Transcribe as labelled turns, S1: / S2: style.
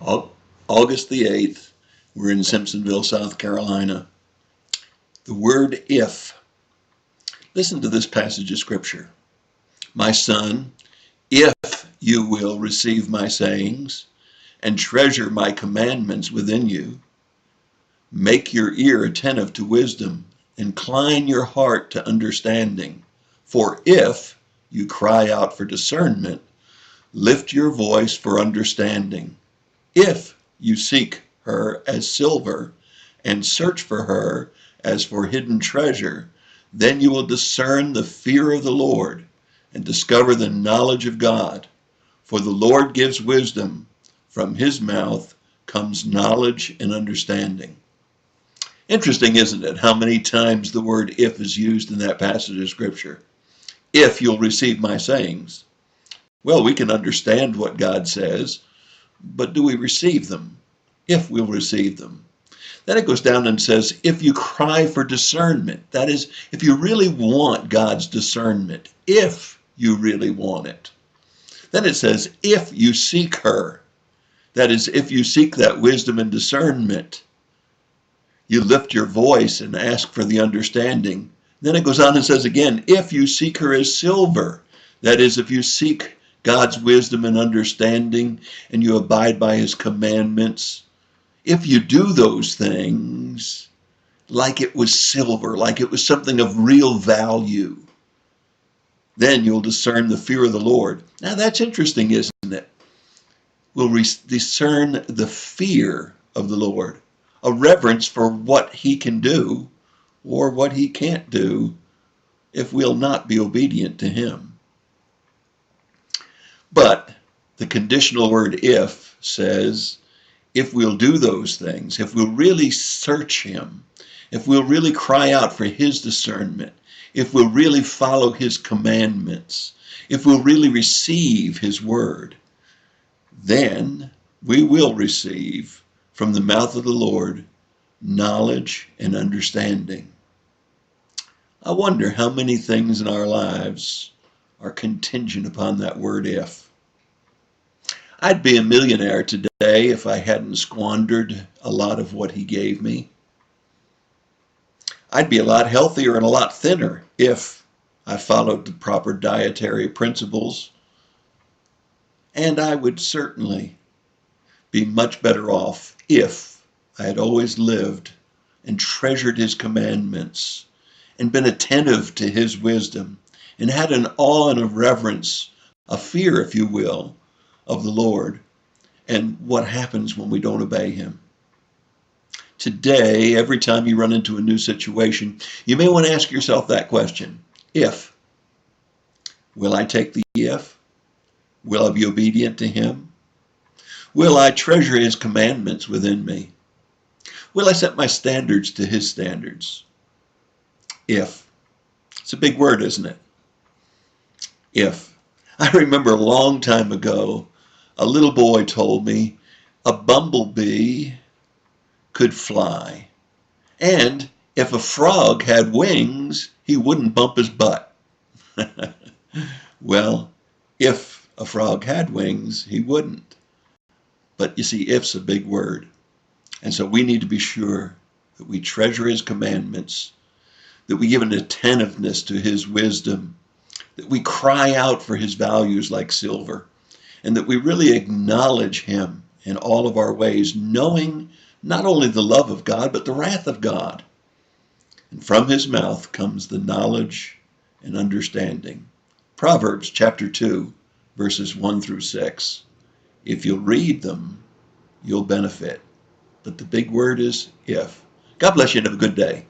S1: Au- August the 8th, we're in Simpsonville, South Carolina. The word if. Listen to this passage of Scripture. My son, if you will receive my sayings and treasure my commandments within you, make your ear attentive to wisdom, incline your heart to understanding. For if you cry out for discernment, lift your voice for understanding. If you seek her as silver and search for her as for hidden treasure, then you will discern the fear of the Lord and discover the knowledge of God. For the Lord gives wisdom. From his mouth comes knowledge and understanding. Interesting, isn't it, how many times the word if is used in that passage of Scripture? If you'll receive my sayings. Well, we can understand what God says, but do we receive them? If we'll receive them. Then it goes down and says, if you cry for discernment, that is, if you really want God's discernment, if you really want it. Then it says, if you seek her, that is, if you seek that wisdom and discernment, you lift your voice and ask for the understanding. Then it goes on and says again, if you seek her as silver, that is, if you seek God's wisdom and understanding and you abide by his commandments, if you do those things like it was silver, like it was something of real value, then you'll discern the fear of the Lord. Now that's interesting, isn't it? We'll discern the fear of the Lord, a reverence for what he can do or what he can't do if we'll not be obedient to him. But the conditional word if says, if we'll do those things, if we'll really search him, if we'll really cry out for his discernment, if we'll really follow his commandments, if we'll really receive his word, then we will receive from the mouth of the Lord knowledge and understanding. I wonder how many things in our lives are contingent upon that word if. I'd be a millionaire today if I hadn't squandered a lot of what he gave me. I'd be a lot healthier and a lot thinner if I followed the proper dietary principles. And I would certainly be much better off if I had always lived and treasured his commandments and been attentive to his wisdom and had an awe and a reverence, a fear, if you will, of the Lord and what happens when we don't obey him. Today, every time you run into a new situation, you may want to ask yourself that question. If. Will I take the if? Will I be obedient to him? Will I treasure his commandments within me? Will I set my standards to his standards? If. It's a big word, isn't it? If. I remember a long time ago, a little boy told me a bumblebee could fly. And if a frog had wings, he wouldn't bump his butt. Well, if a frog had wings, he wouldn't. But you see, if's a big word. And so we need to be sure that we treasure his commandments, that we give an attentiveness to his wisdom, that we cry out for his values like silver, and that we really acknowledge him in all of our ways, knowing not only the love of God, but the wrath of God. And from his mouth comes the knowledge and understanding. Proverbs chapter 2, verses 1 through 6. If you'll read them, you'll benefit. But the big word is if. God bless you and have a good day.